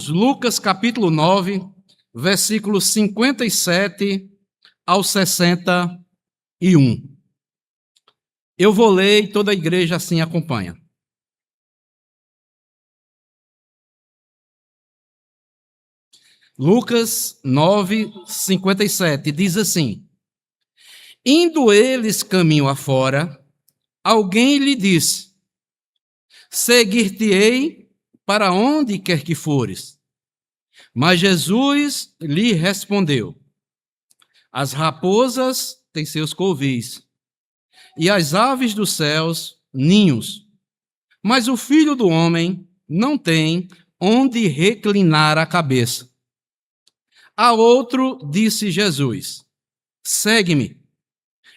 Lucas capítulo 9, versículos 57 ao 61. Eu vou ler e toda a igreja assim acompanha. Lucas 9, 57 diz assim: Indo eles caminho afora, alguém lhe disse: Seguir-te-ei para onde quer que fores. Mas Jesus lhe respondeu: As raposas têm seus covis, e as aves dos céus ninhos, mas o Filho do Homem não tem onde reclinar a cabeça. A outro disse Jesus: Segue-me.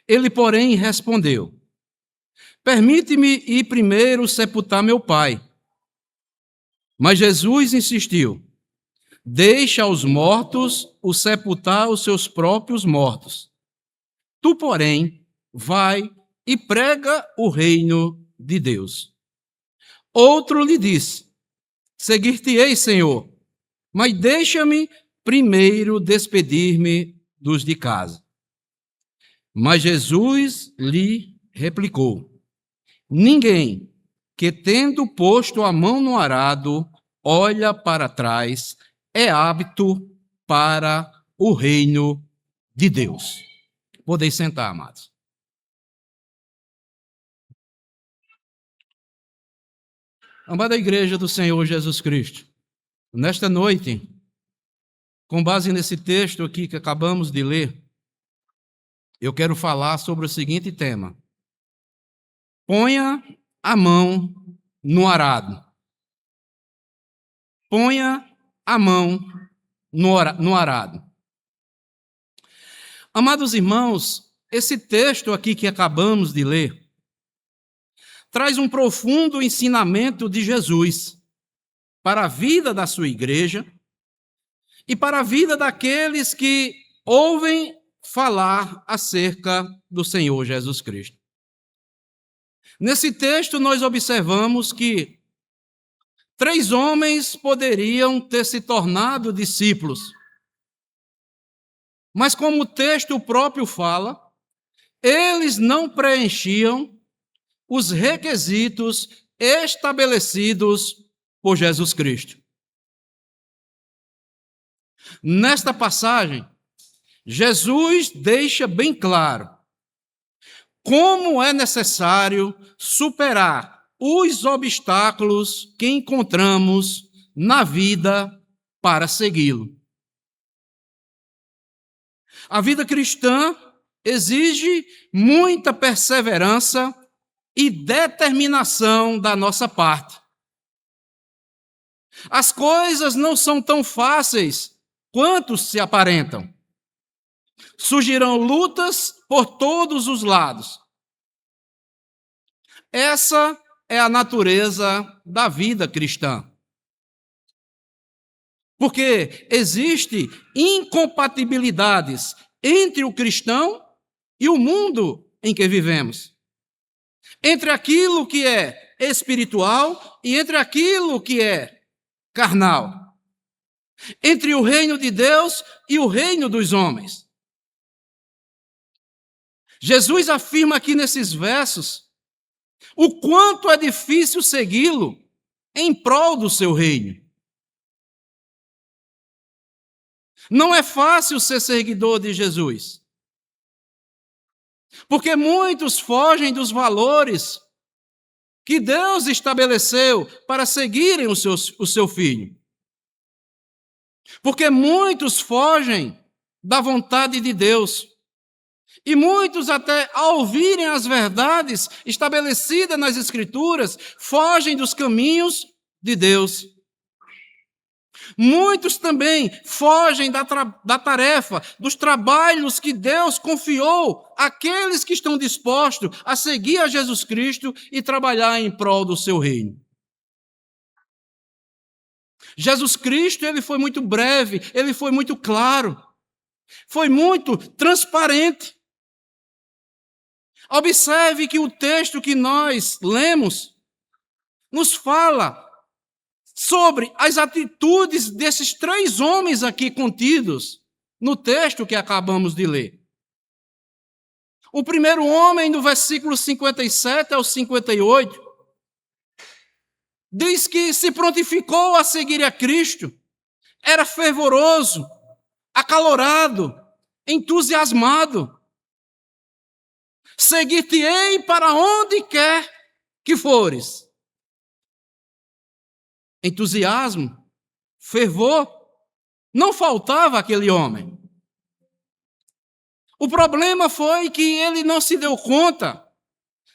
Ele, porém, respondeu: Permite-me ir primeiro sepultar meu pai. Mas Jesus insistiu: Deixa aos mortos o sepultar os seus próprios mortos. Tu, porém, vai e prega o reino de Deus. Outro lhe disse: Seguir-te-ei, Senhor, mas deixa-me primeiro despedir-me dos de casa. Mas Jesus lhe replicou: Ninguém que, tendo posto a mão no arado, olha para trás, é apto para o reino de Deus. Podeis sentar, amados. Amada igreja do Senhor Jesus Cristo, nesta noite, com base nesse texto aqui que acabamos de ler, eu quero falar sobre o seguinte tema: ponha a mão no arado. Ponha a mão no arado. Amados irmãos, esse texto aqui que acabamos de ler traz um profundo ensinamento de Jesus para a vida da sua igreja e para a vida daqueles que ouvem falar acerca do Senhor Jesus Cristo. Nesse texto nós observamos que 3 homens poderiam ter se tornado discípulos, mas como o texto próprio fala, eles não preenchiam os requisitos estabelecidos por Jesus Cristo. Nesta passagem, Jesus deixa bem claro como é necessário superar os obstáculos que encontramos na vida para segui-lo. A vida cristã exige muita perseverança e determinação da nossa parte. As coisas não são tão fáceis quanto se aparentam. Surgirão lutas por todos os lados. Essa é a natureza da vida cristã. Porque existe incompatibilidades entre o cristão e o mundo em que vivemos. Entre aquilo que é espiritual e entre aquilo que é carnal. Entre o reino de Deus e o reino dos homens. Jesus afirma aqui nesses versos o quanto é difícil segui-lo em prol do seu reino. Não é fácil ser seguidor de Jesus, porque muitos fogem dos valores que Deus estabeleceu para seguirem o seu filho. Porque muitos fogem da vontade de Deus. E muitos, até ao ouvirem as verdades estabelecidas nas Escrituras, fogem dos caminhos de Deus. Muitos também fogem da tarefa, dos trabalhos que Deus confiou àqueles que estão dispostos a seguir a Jesus Cristo e trabalhar em prol do seu reino. Jesus Cristo, ele foi muito breve, ele foi muito claro, foi muito transparente. Observe que o texto que nós lemos nos fala sobre as atitudes desses três homens aqui contidos no texto que acabamos de ler. O primeiro homem, no versículo 57 ao 58, diz que se prontificou a seguir a Cristo, era fervoroso, acalorado, entusiasmado. Seguir-te-ei para onde quer que fores. Entusiasmo, fervor, não faltava àquele homem. O problema foi que ele não se deu conta,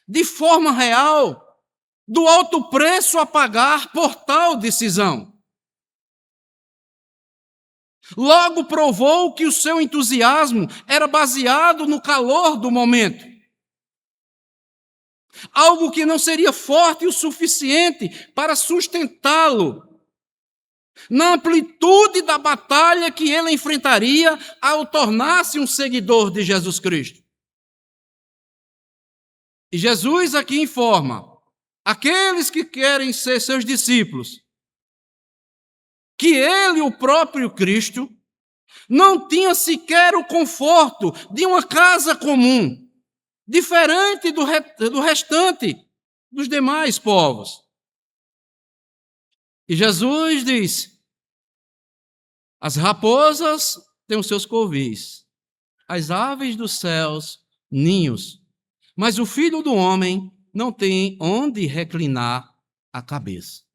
de forma real, do alto preço a pagar por tal decisão. Logo provou que o seu entusiasmo era baseado no calor do momento. Algo que não seria forte o suficiente para sustentá-lo na amplitude da batalha que ele enfrentaria ao tornar-se um seguidor de Jesus Cristo. E Jesus aqui informa aqueles que querem ser seus discípulos que ele, o próprio Cristo, não tinha sequer o conforto de uma casa comum, diferente do restante dos demais povos. E Jesus diz: as raposas têm os seus covis, as aves dos céus, ninhos, mas o Filho do Homem não tem onde reclinar a cabeça.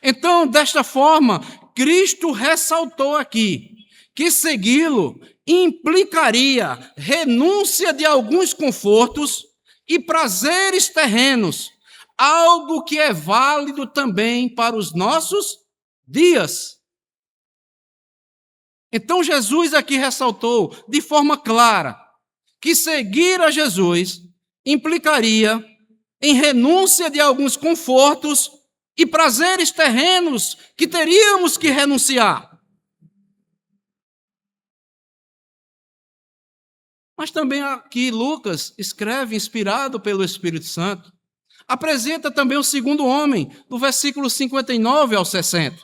Então, desta forma, Cristo ressaltou aqui que segui-lo implicaria renúncia de alguns confortos e prazeres terrenos, algo que é válido também para os nossos dias. Então, Jesus aqui ressaltou de forma clara que seguir a Jesus implicaria em renúncia de alguns confortos e prazeres terrenos que teríamos que renunciar. Mas também aqui Lucas escreve, inspirado pelo Espírito Santo, apresenta também o segundo homem, do versículo 59 ao 60.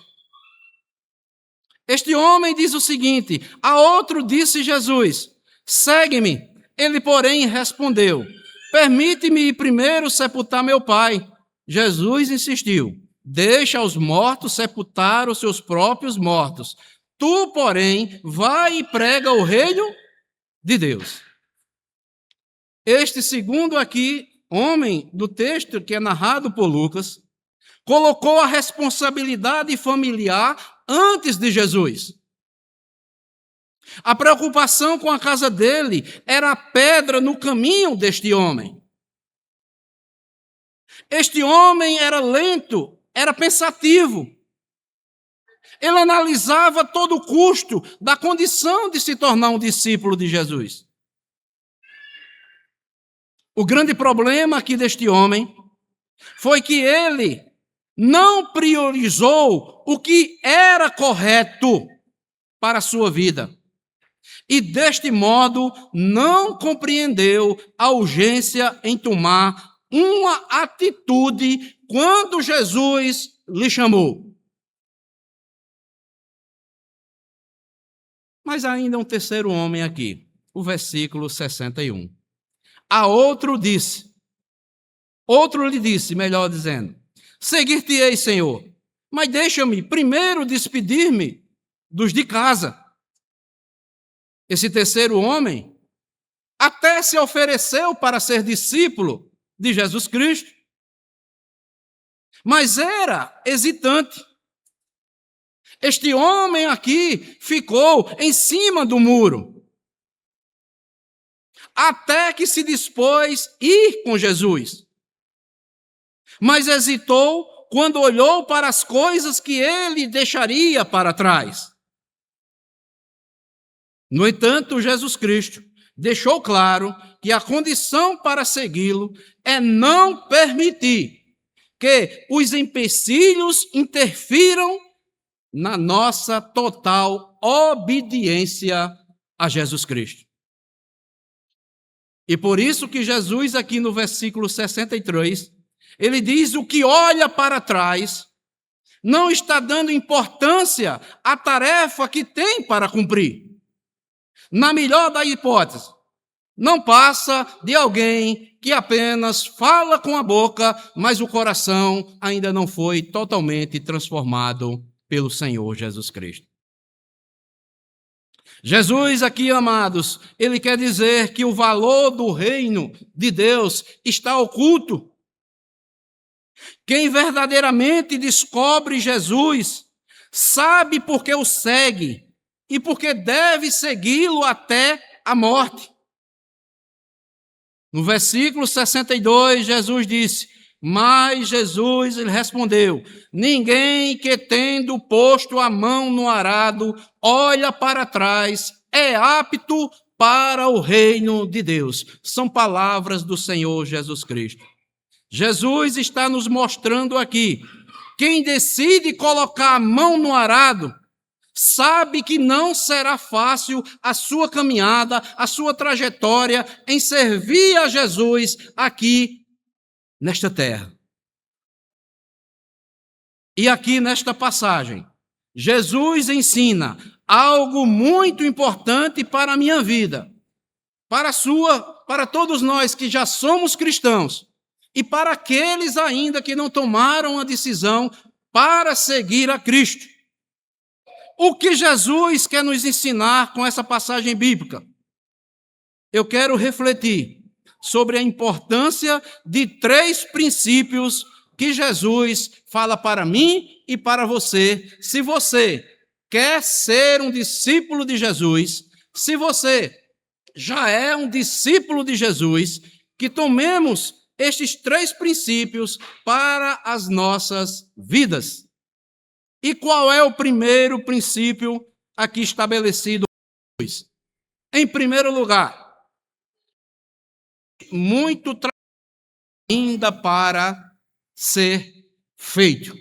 Este homem diz o seguinte: a outro disse Jesus, segue-me. Ele, porém, respondeu, permite-me ir primeiro sepultar meu pai. Jesus insistiu, deixa os mortos sepultar os seus próprios mortos. Tu, porém, vai e prega o reino de Deus. Este segundo aqui, homem do texto que é narrado por Lucas, colocou a responsabilidade familiar antes de Jesus. A preocupação com a casa dele era a pedra no caminho deste homem. Este homem era lento, era pensativo. Ele analisava todo o custo da condição de se tornar um discípulo de Jesus. O grande problema aqui deste homem foi que ele não priorizou o que era correto para a sua vida. E, deste modo, não compreendeu a urgência em tomar uma atitude quando Jesus lhe chamou. Mas ainda um terceiro homem aqui, o versículo 61. A outro lhe disse, melhor dizendo, seguir-te-ei, Senhor, mas deixa-me primeiro despedir-me dos de casa. Esse terceiro homem até se ofereceu para ser discípulo de Jesus Cristo, mas era hesitante. Este homem aqui ficou em cima do muro, até que se dispôs a ir com Jesus. Mas hesitou quando olhou para as coisas que ele deixaria para trás. No entanto, Jesus Cristo deixou claro que a condição para segui-lo é não permitir que os empecilhos interfiram na nossa total obediência a Jesus Cristo. E por isso que Jesus, aqui no versículo 63, ele diz: o que olha para trás não está dando importância à tarefa que tem para cumprir. Na melhor da hipótese, não passa de alguém que apenas fala com a boca, mas o coração ainda não foi totalmente transformado pelo Senhor Jesus Cristo. Jesus aqui, amados, ele quer dizer que o valor do reino de Deus está oculto. Quem verdadeiramente descobre Jesus, sabe por que o segue e porque deve segui-lo até a morte. No versículo 62, Jesus disse: mas Jesus lhe respondeu: ninguém que tendo posto a mão no arado, olha para trás, é apto para o reino de Deus. São palavras do Senhor Jesus Cristo. Jesus está nos mostrando aqui: quem decide colocar a mão no arado, sabe que não será fácil a sua caminhada, a sua trajetória em servir a Jesus aqui nesta terra. E aqui nesta passagem, Jesus ensina algo muito importante para a minha vida, para a sua, para todos nós que já somos cristãos e para aqueles ainda que não tomaram a decisão para seguir a Cristo. O que Jesus quer nos ensinar com essa passagem bíblica? Eu quero refletir sobre a importância de 3 princípios que Jesus fala para mim e para você. Se você quer ser um discípulo de Jesus, se você já é um discípulo de Jesus, que tomemos estes 3 princípios para as nossas vidas. E qual é o primeiro princípio aqui estabelecido? Em primeiro lugar, muito trabalho ainda para ser feito.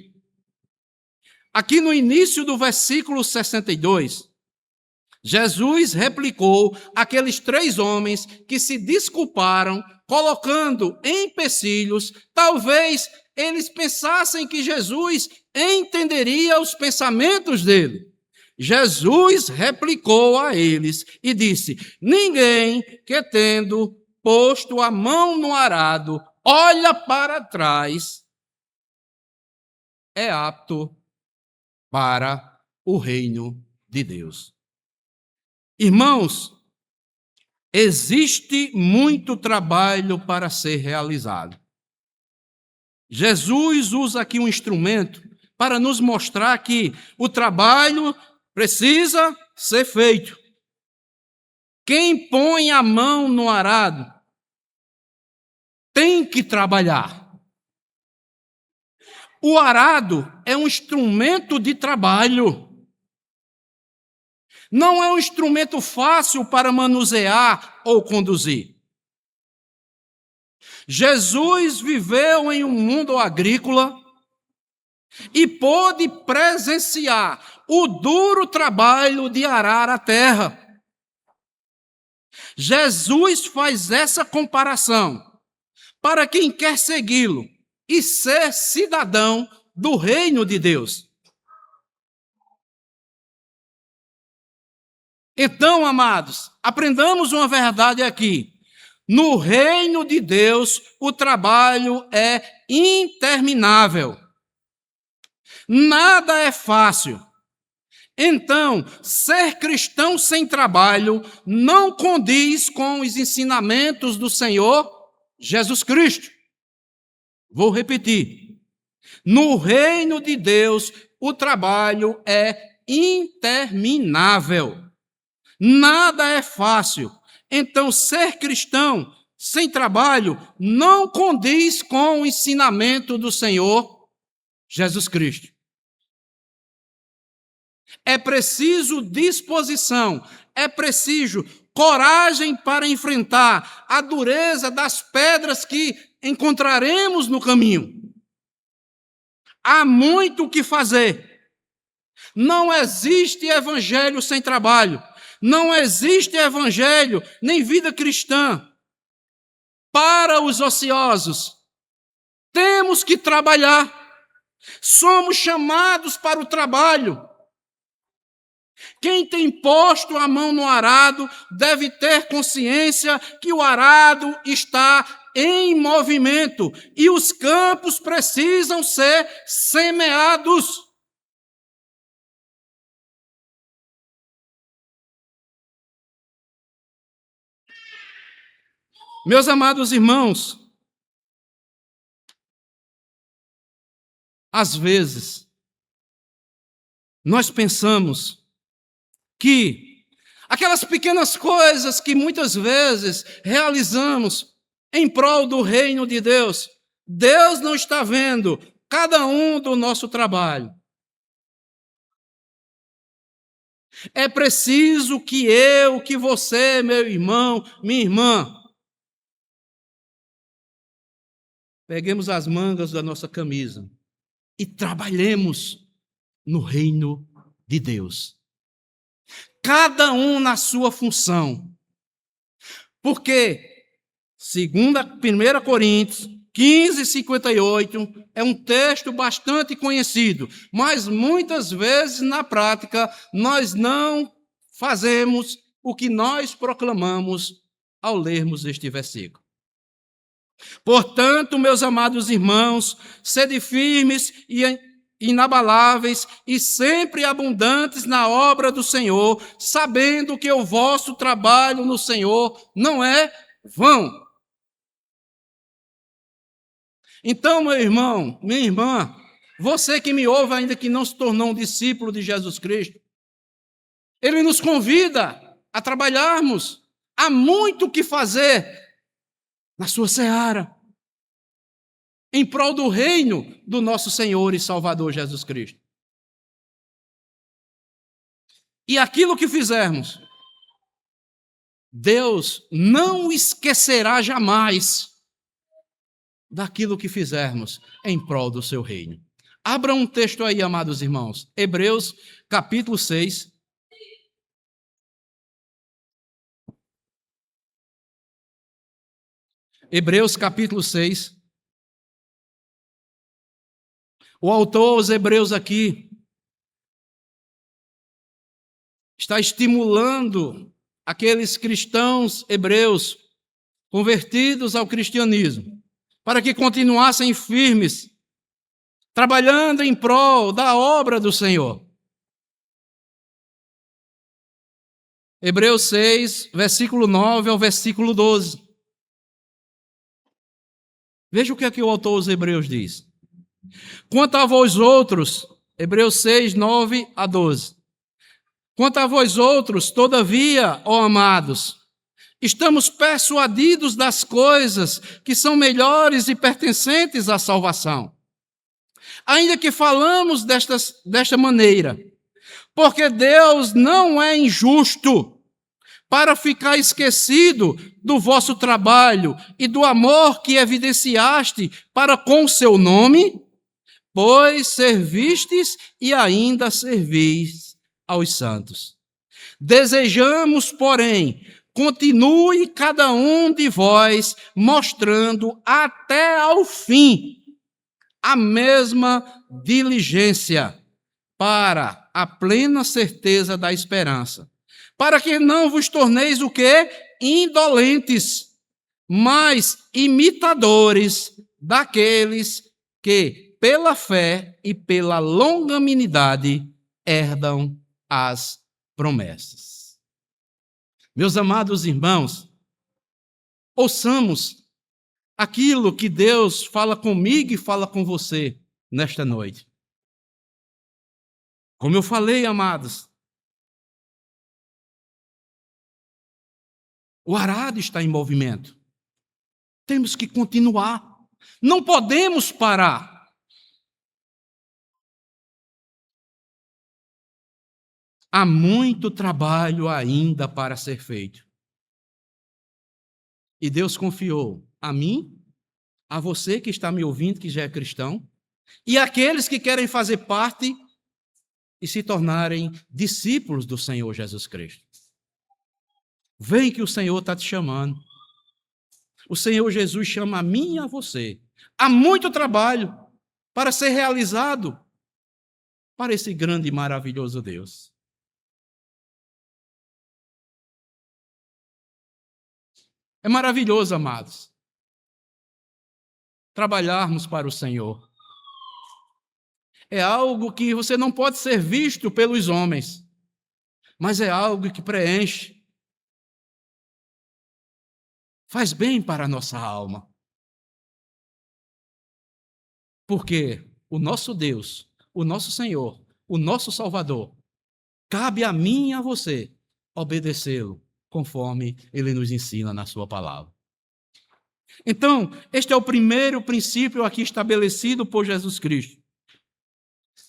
Aqui no início do versículo 62, Jesus replicou aqueles 3 homens que se desculparam, colocando empecilhos. Talvez eles pensassem que Jesus entenderia os pensamentos dele. Jesus replicou a eles e disse: ninguém que tendo posto a mão no arado, olha para trás, é apto para o reino de Deus. Irmãos, existe muito trabalho para ser realizado. Jesus usa aqui um instrumento para nos mostrar que o trabalho precisa ser feito. Quem põe a mão no arado tem que trabalhar. O arado é um instrumento de trabalho. Não é um instrumento fácil para manusear ou conduzir. Jesus viveu em um mundo agrícola e pôde presenciar o duro trabalho de arar a terra. Jesus faz essa comparação para quem quer segui-lo e ser cidadão do reino de Deus. Então, amados, aprendamos uma verdade aqui. No reino de Deus, o trabalho é interminável. Nada é fácil. Então, ser cristão sem trabalho não condiz com os ensinamentos do Senhor Jesus Cristo. Vou repetir. No reino de Deus, o trabalho é interminável. Nada é fácil. Então, ser cristão sem trabalho não condiz com o ensinamento do Senhor Jesus Cristo. É preciso disposição, é preciso coragem para enfrentar a dureza das pedras que encontraremos no caminho. Há muito o que fazer. Não existe evangelho sem trabalho. Não existe evangelho nem vida cristã para os ociosos. Temos que trabalhar. Somos chamados para o trabalho. Quem tem posto a mão no arado deve ter consciência que o arado está em movimento e os campos precisam ser semeados. Meus amados irmãos, às vezes, nós pensamos que aquelas pequenas coisas que muitas vezes realizamos em prol do reino de Deus, Deus não está vendo cada um do nosso trabalho. É preciso que eu, que você, meu irmão, minha irmã, peguemos as mangas da nossa camisa e trabalhemos no reino de Deus. Cada um na sua função. Porque, segundo 1 Coríntios 15:58, é um texto bastante conhecido, mas muitas vezes, na prática, nós não fazemos o que nós proclamamos ao lermos este versículo. Portanto, meus amados irmãos, sede firmes e inabaláveis e sempre abundantes na obra do Senhor, sabendo que o vosso trabalho no Senhor não é vão. Então, meu irmão, minha irmã, você que me ouve ainda que não se tornou um discípulo de Jesus Cristo, Ele nos convida a trabalharmos. Há muito o que fazer na sua seara, em prol do reino do nosso Senhor e Salvador Jesus Cristo. E aquilo que fizermos, Deus não esquecerá jamais daquilo que fizermos em prol do seu reino. Abra um texto aí, amados irmãos. Hebreus, capítulo 6. Hebreus, capítulo 6. O autor aos Hebreus aqui está estimulando aqueles cristãos hebreus convertidos ao cristianismo para que continuassem firmes, trabalhando em prol da obra do Senhor. Hebreus 6, versículo 9 ao versículo 12. Veja o que é que o autor aos Hebreus diz. Quanto a vós outros, Hebreus 6, 9 a 12. Quanto a vós outros, todavia, ó amados, estamos persuadidos das coisas que são melhores e pertencentes à salvação. Ainda que falamos desta maneira, porque Deus não é injusto para ficar esquecido do vosso trabalho e do amor que evidenciaste para com o seu nome, pois servistes e ainda servis aos santos. Desejamos, porém, continue cada um de vós mostrando até ao fim a mesma diligência para a plena certeza da esperança, para que não vos torneis o quê? Indolentes, mas imitadores daqueles que, pela fé e pela longanimidade, herdam as promessas. Meus amados irmãos, ouçamos aquilo que Deus fala comigo e fala com você nesta noite. Como eu falei, amados, o arado está em movimento. Temos que continuar. Não podemos parar. Há muito trabalho ainda para ser feito. E Deus confiou a mim, a você que está me ouvindo, que já é cristão, e aqueles que querem fazer parte e se tornarem discípulos do Senhor Jesus Cristo. Vem que o Senhor está te chamando. O Senhor Jesus chama a mim e a você. Há muito trabalho. para ser realizado para esse grande e maravilhoso Deus. É maravilhoso, amados, trabalharmos para o Senhor. É algo que você não pode ser visto pelos homens, mas é algo que preenche, faz bem para a nossa alma. Porque o nosso Deus, o nosso Senhor, o nosso Salvador, cabe a mim e a você obedecê-lo, conforme ele nos ensina na sua palavra. Então, este é o primeiro princípio aqui estabelecido por Jesus Cristo,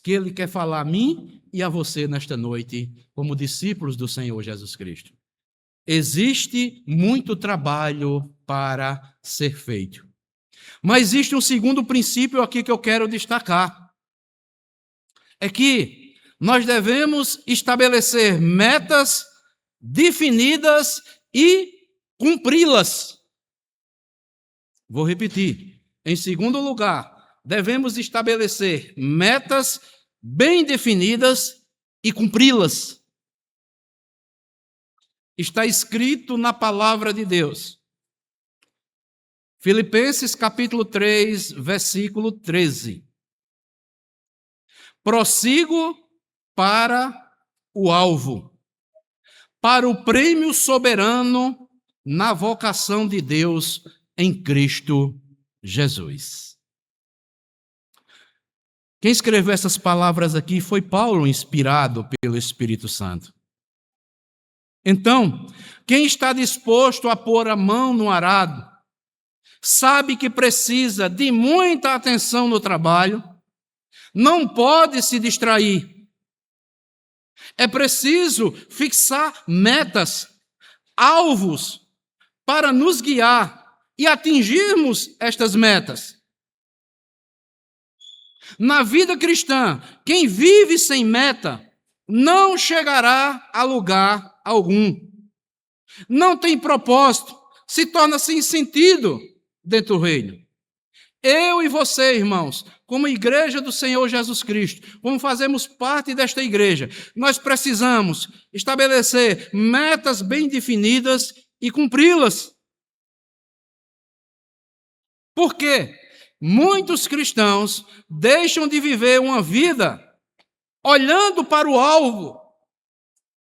que ele quer falar a mim e a você nesta noite, como discípulos do Senhor Jesus Cristo. Existe muito trabalho para ser feito. Mas existe um segundo princípio aqui que eu quero destacar. É que nós devemos estabelecer metas definidas e cumpri-las. Vou repetir. Em segundo lugar, devemos estabelecer metas bem definidas e cumpri-las. Está escrito na palavra de Deus. Filipenses capítulo 3, versículo 13. Prossigo para o alvo, para o prêmio soberano na vocação de Deus em Cristo Jesus. Quem escreveu essas palavras aqui foi Paulo, inspirado pelo Espírito Santo. Então, quem está disposto a pôr a mão no arado, sabe que precisa de muita atenção no trabalho, não pode se distrair. É preciso fixar metas, alvos, para nos guiar e atingirmos estas metas. Na vida cristã, quem vive sem meta não chegará a lugar algum. Não tem propósito, se torna sem sentido dentro do reino. Eu e você, irmãos, como igreja do Senhor Jesus Cristo, como fazemos parte desta igreja, nós precisamos estabelecer metas bem definidas e cumpri-las. Por quê? Muitos cristãos deixam de viver uma vida olhando para o alvo,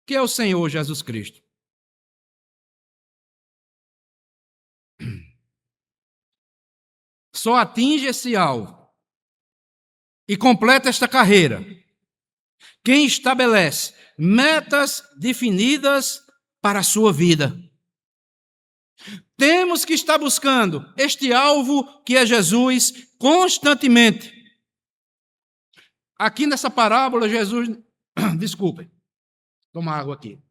que é o Senhor Jesus Cristo. Só atinge esse alvo e completa esta carreira quem estabelece metas definidas para a sua vida. Temos que estar buscando este alvo que é Jesus constantemente. Aqui nessa parábola, Jesus... Desculpem, toma água aqui.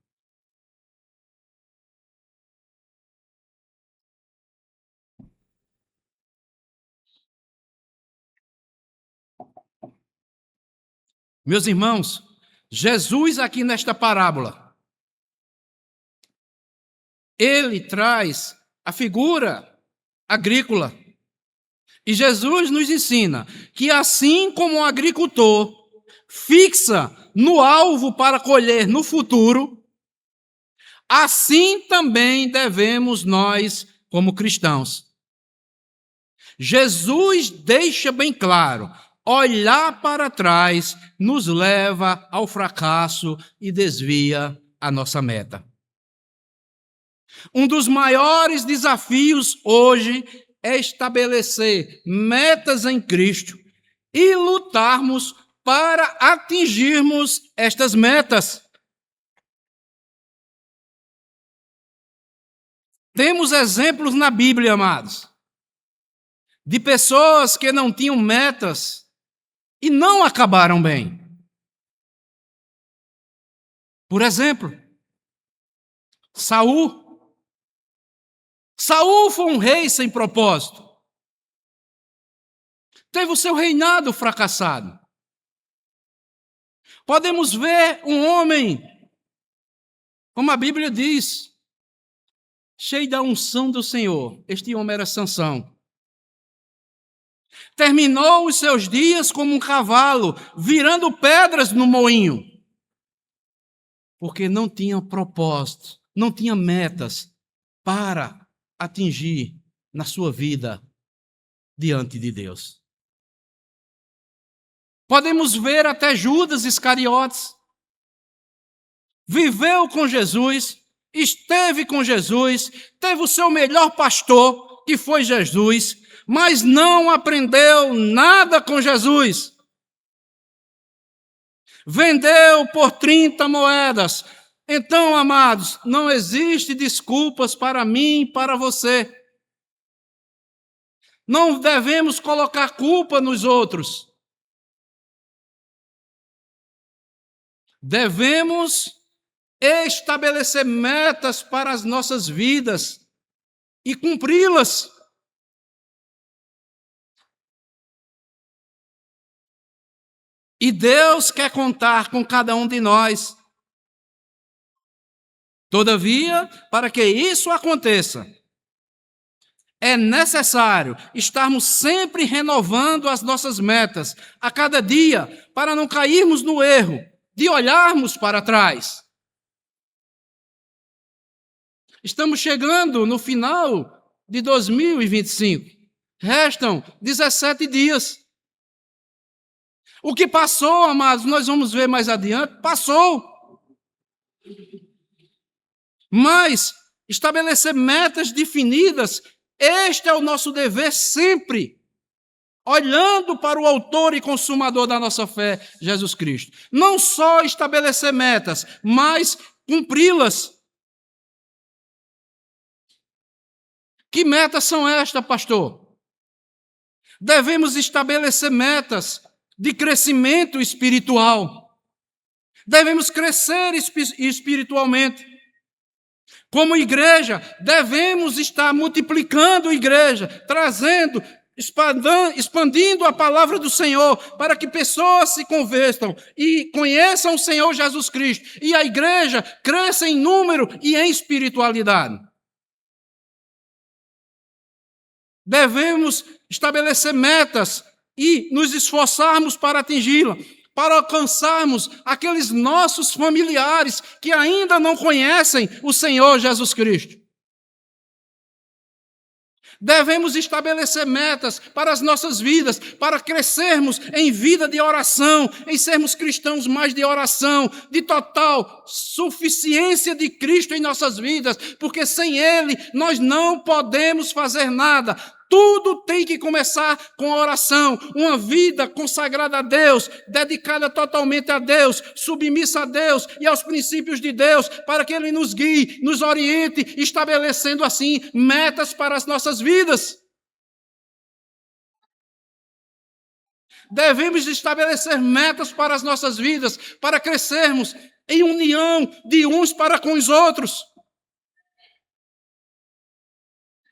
Meus irmãos, Jesus aqui nesta parábola, ele traz a figura agrícola. E Jesus nos ensina que assim como o agricultor fixa no alvo para colher no futuro, assim também devemos nós como cristãos. Jesus deixa bem claro, olhar para trás nos leva ao fracasso e desvia a nossa meta. Um dos maiores desafios hoje é estabelecer metas em Cristo e lutarmos para atingirmos estas metas. Temos exemplos na Bíblia, amados, de pessoas que não tinham metas e não acabaram bem. Por exemplo, Saul. Saul foi um rei sem propósito. Teve o seu reinado fracassado. Podemos ver um homem, como a Bíblia diz, cheio da unção do Senhor. Este homem era Sansão. Terminou os seus dias como um cavalo, virando pedras no moinho, porque não tinha propósito, não tinha metas para atingir na sua vida diante de Deus. Podemos ver até Judas Iscariotes. Viveu com Jesus, esteve com Jesus, teve o seu melhor pastor, que foi Jesus, mas não aprendeu nada com Jesus. Vendeu por 30 moedas. Então, amados, não existe desculpas para mim e para você. Não devemos colocar culpa nos outros. Devemos estabelecer metas para as nossas vidas e cumpri-las. E Deus quer contar com cada um de nós. Todavia, para que isso aconteça, é necessário estarmos sempre renovando as nossas metas a cada dia, para não cairmos no erro de olharmos para trás. Estamos chegando no final de 2025. Restam 17 dias. O que passou, amados, nós vamos ver mais adiante, passou. Mas estabelecer metas definidas, este é o nosso dever sempre, olhando para o autor e consumador da nossa fé, Jesus Cristo. Não só estabelecer metas, mas cumpri-las. Que metas são estas, pastor? Devemos estabelecer metas de crescimento espiritual. Devemos crescer espiritualmente. Como igreja, devemos estar multiplicando a igreja, trazendo, expandindo a palavra do Senhor, para que pessoas se convertam e conheçam o Senhor Jesus Cristo, e a igreja cresça em número e em espiritualidade. Devemos estabelecer metas e nos esforçarmos para atingi-la, para alcançarmos aqueles nossos familiares que ainda não conhecem o Senhor Jesus Cristo. Devemos estabelecer metas para as nossas vidas, para crescermos em vida de oração, em sermos cristãos mais de oração, de total suficiência de Cristo em nossas vidas, porque sem Ele nós não podemos fazer nada. Tudo tem que começar com a oração, uma vida consagrada a Deus, dedicada totalmente a Deus, submissa a Deus e aos princípios de Deus, para que Ele nos guie, nos oriente, estabelecendo assim metas para as nossas vidas. Devemos estabelecer metas para as nossas vidas, para crescermos em união de uns para com os outros.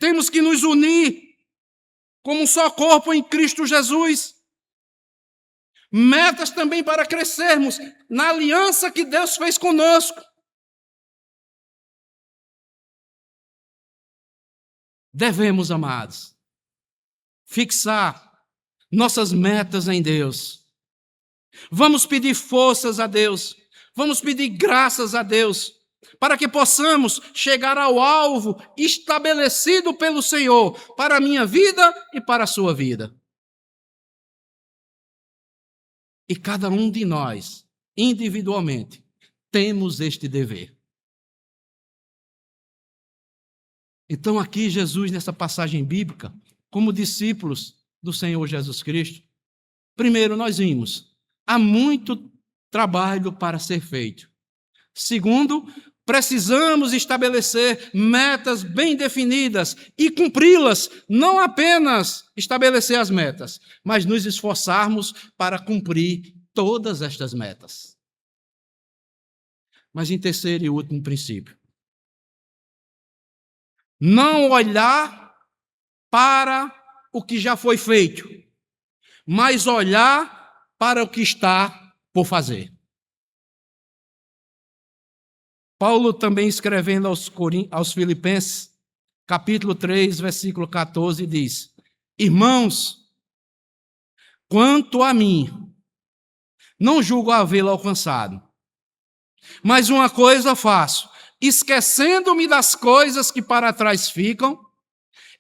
Temos que nos unir como um só corpo em Cristo Jesus. Metas também para crescermos na aliança que Deus fez conosco. Devemos, amados, fixar nossas metas em Deus. Vamos pedir forças a Deus. Vamos pedir graças a Deus, para que possamos chegar ao alvo estabelecido pelo Senhor para a minha vida e para a sua vida. E cada um de nós, individualmente, temos este dever. Então aqui Jesus, nessa passagem bíblica, como discípulos do Senhor Jesus Cristo, primeiro nós vimos, há muito trabalho para ser feito. Segundo, precisamos estabelecer metas bem definidas e cumpri-las, não apenas estabelecer as metas, mas nos esforçarmos para cumprir todas estas metas. Mas em terceiro e último princípio, não olhar para o que já foi feito, mas olhar para o que está por fazer. Paulo também escrevendo aos Filipenses, capítulo 3, versículo 14, diz: Irmãos, Quanto a mim, não julgo havê-lo alcançado. Mas uma coisa faço, esquecendo-me das coisas que para trás ficam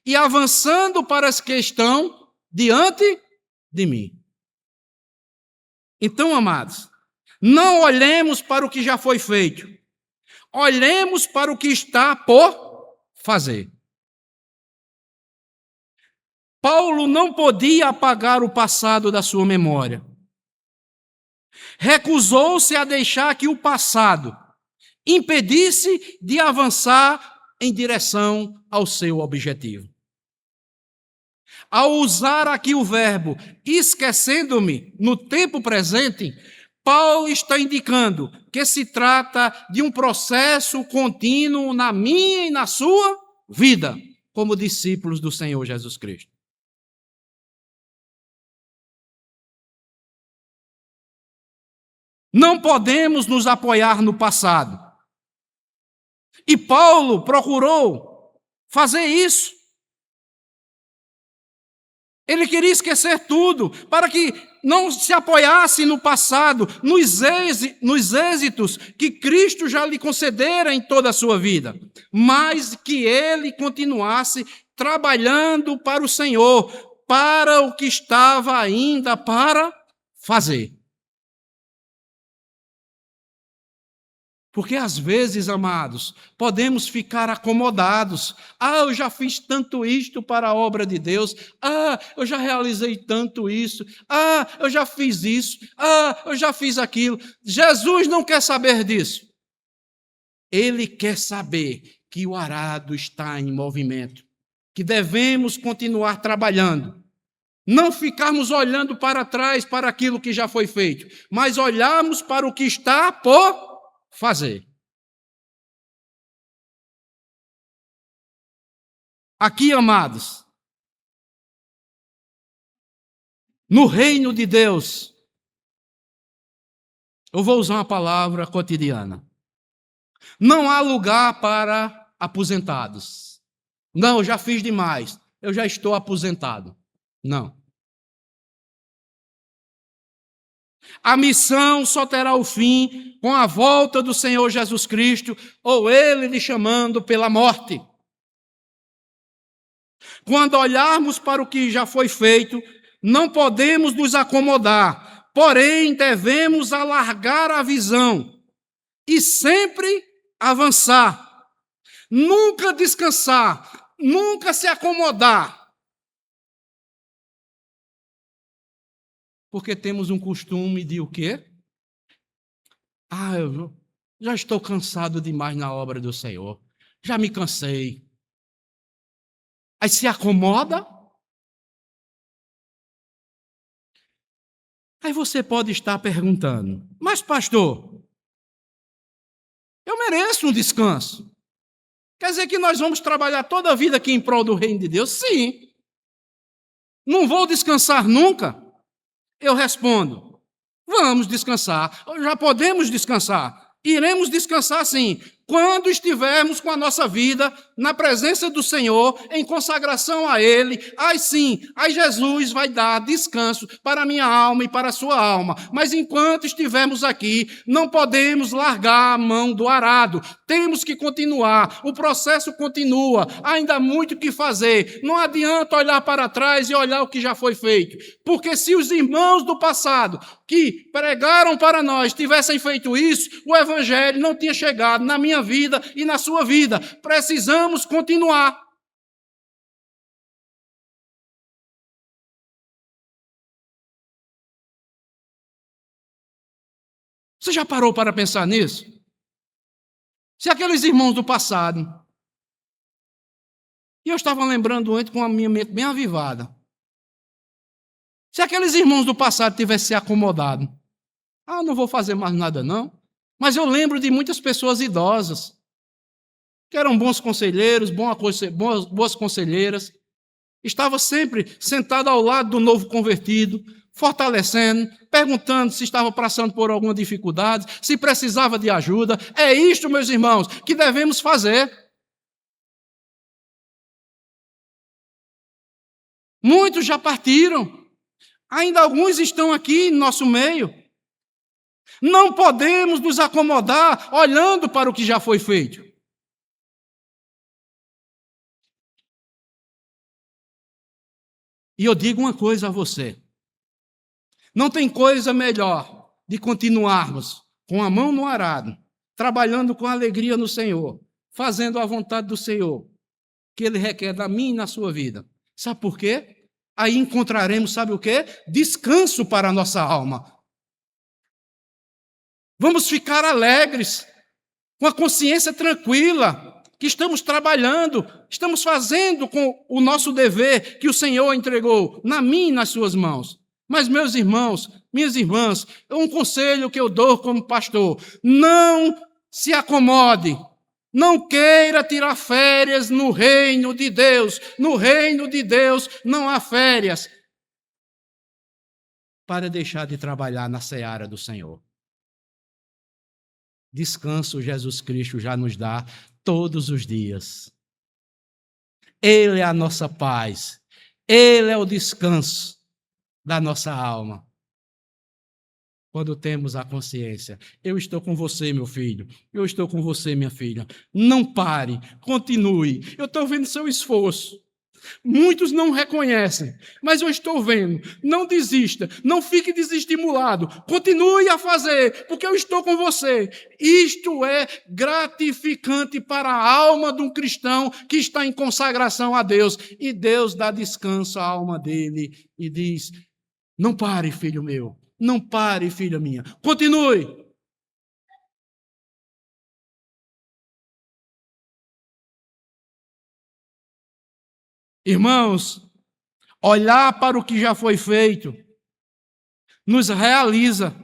e avançando para as que estão diante de mim. Então, amados, não olhemos para o que já foi feito, olhemos para o que está por fazer. Paulo não podia apagar o passado da sua memória. Recusou-se a deixar que o passado impedisse de avançar em direção ao seu objetivo. Ao usar aqui o verbo esquecendo-me no tempo presente, Paulo está indicando que se trata de um processo contínuo na minha e na sua vida, como discípulos do Senhor Jesus Cristo. Não podemos nos apoiar no passado. E Paulo procurou fazer isso. Ele queria esquecer tudo, para que não se apoiasse no passado, nos êxitos que Cristo já lhe concedera em toda a sua vida, mas que ele continuasse trabalhando para o Senhor, para o que estava ainda para fazer. Porque às vezes, amados, podemos ficar acomodados. Eu já fiz tanto isto para a obra de Deus. Eu já realizei tanto isso. Eu já fiz isso. Eu já fiz aquilo. Jesus não quer saber disso. Ele quer saber que o arado está em movimento, que devemos continuar trabalhando. Não ficarmos olhando para trás para aquilo que já foi feito, mas olharmos para o que está por fazer. Aqui, amados, no reino de Deus, eu vou usar uma palavra cotidiana. Não há lugar para aposentados. Não, eu já fiz demais, eu já estou aposentado. Não. A missão só terá o fim com a volta do Senhor Jesus Cristo, ou Ele lhe chamando pela morte. Quando olharmos para o que já foi feito, não podemos nos acomodar, porém devemos alargar a visão e sempre avançar. Nunca descansar, nunca se acomodar. Porque temos um costume de o quê? Eu já estou cansado demais na obra do Senhor. Já me cansei. Aí se acomoda. Aí você pode estar perguntando, mas pastor, eu mereço um descanso. Quer dizer que nós vamos trabalhar toda a vida aqui em prol do reino de Deus? Sim. Não vou descansar nunca? Eu respondo, vamos descansar, já podemos descansar, iremos descansar sim, quando estivermos com a nossa vida na presença do Senhor, em consagração a Ele, aí sim, aí Jesus vai dar descanso para a minha alma e para a sua alma. Mas enquanto estivermos aqui, não podemos largar a mão do arado. Temos que continuar, o processo continua, ainda há muito o que fazer. Não adianta olhar para trás e olhar o que já foi feito. Porque se os irmãos do passado que pregaram para nós tivessem feito isso, o Evangelho não tinha chegado na minha vida e na sua vida. Precisamos continuar. Você já parou para pensar nisso? Se aqueles irmãos do passado, e eu estava lembrando antes com a minha mente bem avivada, se aqueles irmãos do passado tivessem se acomodado, não vou fazer mais nada não, mas eu lembro de muitas pessoas idosas, que eram bons conselheiros, boas conselheiras, estava sempre sentado ao lado do novo convertido, fortalecendo, perguntando se estava passando por alguma dificuldade, se precisava de ajuda. É isto, meus irmãos, que devemos fazer. Muitos já partiram. Ainda alguns estão aqui em nosso meio. Não podemos nos acomodar olhando para o que já foi feito. E eu digo uma coisa a você: não tem coisa melhor de continuarmos com a mão no arado, trabalhando com alegria no Senhor, fazendo a vontade do Senhor, que Ele requer da minha e na sua vida. Sabe por quê? Aí encontraremos, sabe o quê? Descanso para a nossa alma. Vamos ficar alegres, com a consciência tranquila, que estamos trabalhando, estamos fazendo com o nosso dever que o Senhor entregou na minha e nas suas mãos. Mas, meus irmãos, minhas irmãs, um conselho que eu dou como pastor: não se acomode, não queira tirar férias no reino de Deus. No reino de Deus não há férias para deixar de trabalhar na seara do Senhor. Descanso Jesus Cristo já nos dá todos os dias. Ele é a nossa paz. Ele é o descanso da nossa alma. Quando temos a consciência: eu estou com você, meu filho. Eu estou com você, minha filha. Não pare, continue. Eu estou vendo seu esforço. Muitos não reconhecem, mas eu estou vendo. Não desista, não fique desestimulado. Continue a fazer, porque eu estou com você. Isto é gratificante para a alma de um cristão que está em consagração a Deus. E Deus dá descanso à alma dele e diz: não pare, filho meu. Não pare, filha minha. Continue. Irmãos, olhar para o que já foi feito nos realiza,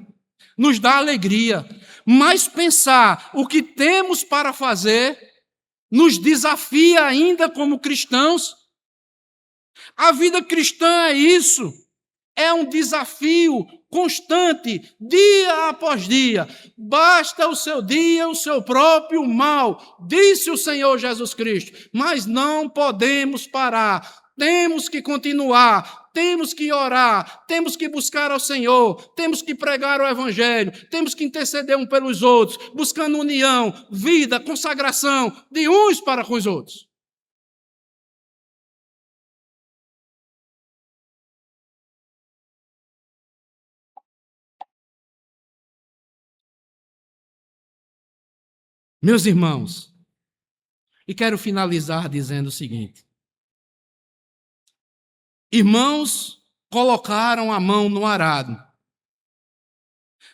nos dá alegria, mas pensar o que temos para fazer nos desafia ainda como cristãos. A vida cristã é isso, é um desafio constante, dia após dia. Basta o seu dia, o seu próprio mal, disse o Senhor Jesus Cristo, mas não podemos parar. Temos que continuar, temos que orar, temos que buscar ao Senhor, temos que pregar o Evangelho, temos que interceder uns pelos outros, buscando união, vida, consagração de uns para com os outros. Meus irmãos, e quero finalizar dizendo o seguinte: irmãos colocaram a mão no arado,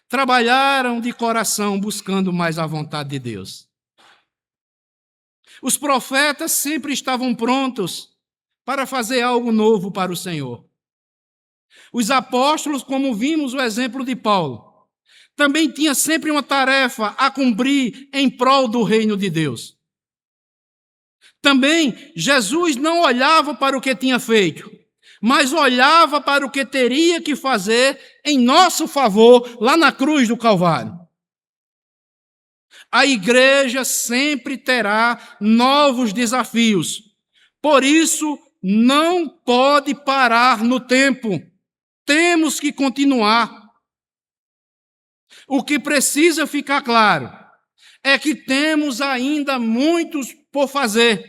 trabalharam de coração buscando mais a vontade de Deus. Os profetas sempre estavam prontos para fazer algo novo para o Senhor. Os apóstolos, como vimos o exemplo de Paulo, também tinha sempre uma tarefa a cumprir em prol do reino de Deus. Também Jesus não olhava para o que tinha feito, mas olhava para o que teria que fazer em nosso favor lá na cruz do Calvário. A igreja sempre terá novos desafios, por isso não pode parar no tempo, temos que continuar. O que precisa ficar claro é que temos ainda muitos por fazer.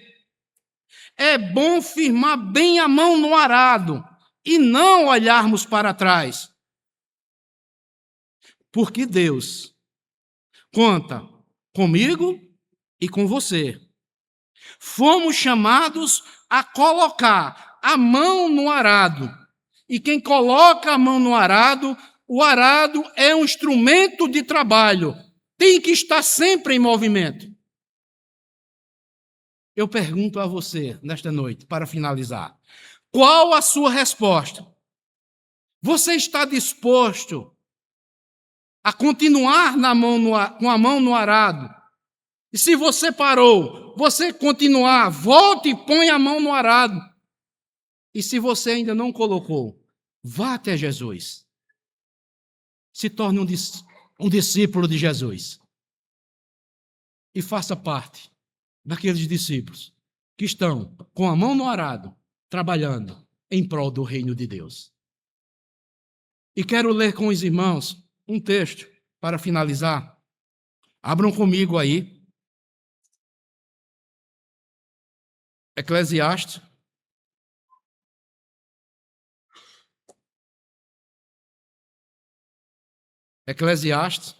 É bom firmar bem a mão no arado e não olharmos para trás. Porque Deus conta comigo e com você. Fomos chamados a colocar a mão no arado. E quem coloca a mão no arado, o arado é um instrumento de trabalho. Tem que estar sempre em movimento. Eu pergunto a você, nesta noite, para finalizar: qual a sua resposta? Você está disposto a continuar com a mão no arado? E se você parou, você continuar, volte e põe a mão no arado. E se você ainda não colocou, vá até Jesus. Se torne um discípulo de Jesus. E faça parte daqueles discípulos que estão com a mão no arado, trabalhando em prol do reino de Deus. E quero ler com os irmãos um texto para finalizar. Abram comigo aí. Eclesiastes. Eclesiastes,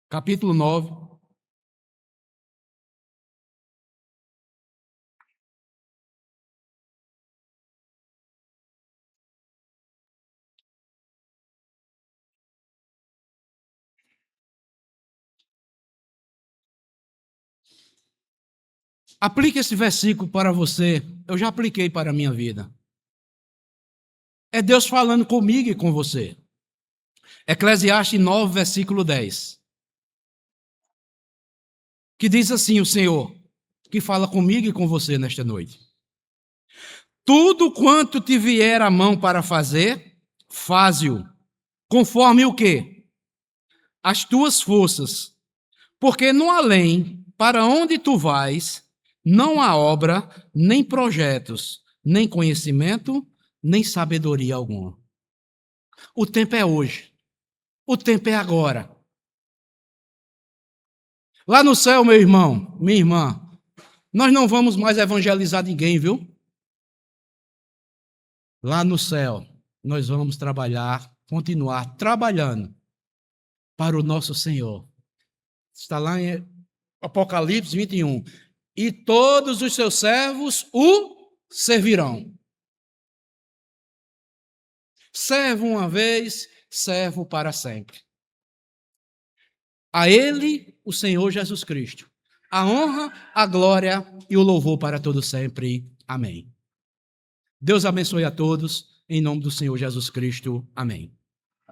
capítulo 9. Aplique esse versículo para você. Eu já apliquei para a minha vida. É Deus falando comigo e com você. Eclesiastes 9, versículo 10. Que diz assim o Senhor, que fala comigo e com você nesta noite. Tudo quanto te vier a mão para fazer, faze-o. Conforme o quê? As tuas forças. Porque no além, para onde tu vais, não há obra, nem projetos, nem conhecimento, nem sabedoria alguma. O tempo é hoje. O tempo é agora. Lá no céu, meu irmão, minha irmã, nós não vamos mais evangelizar ninguém, viu? Lá no céu, nós vamos trabalhar, continuar trabalhando para o nosso Senhor. Está lá em Apocalipse 21. E todos os seus servos o servirão. Servo uma vez, servo para sempre. A Ele, o Senhor Jesus Cristo, a honra, a glória e o louvor para todo sempre. Amém. Deus abençoe a todos, em nome do Senhor Jesus Cristo. Amém.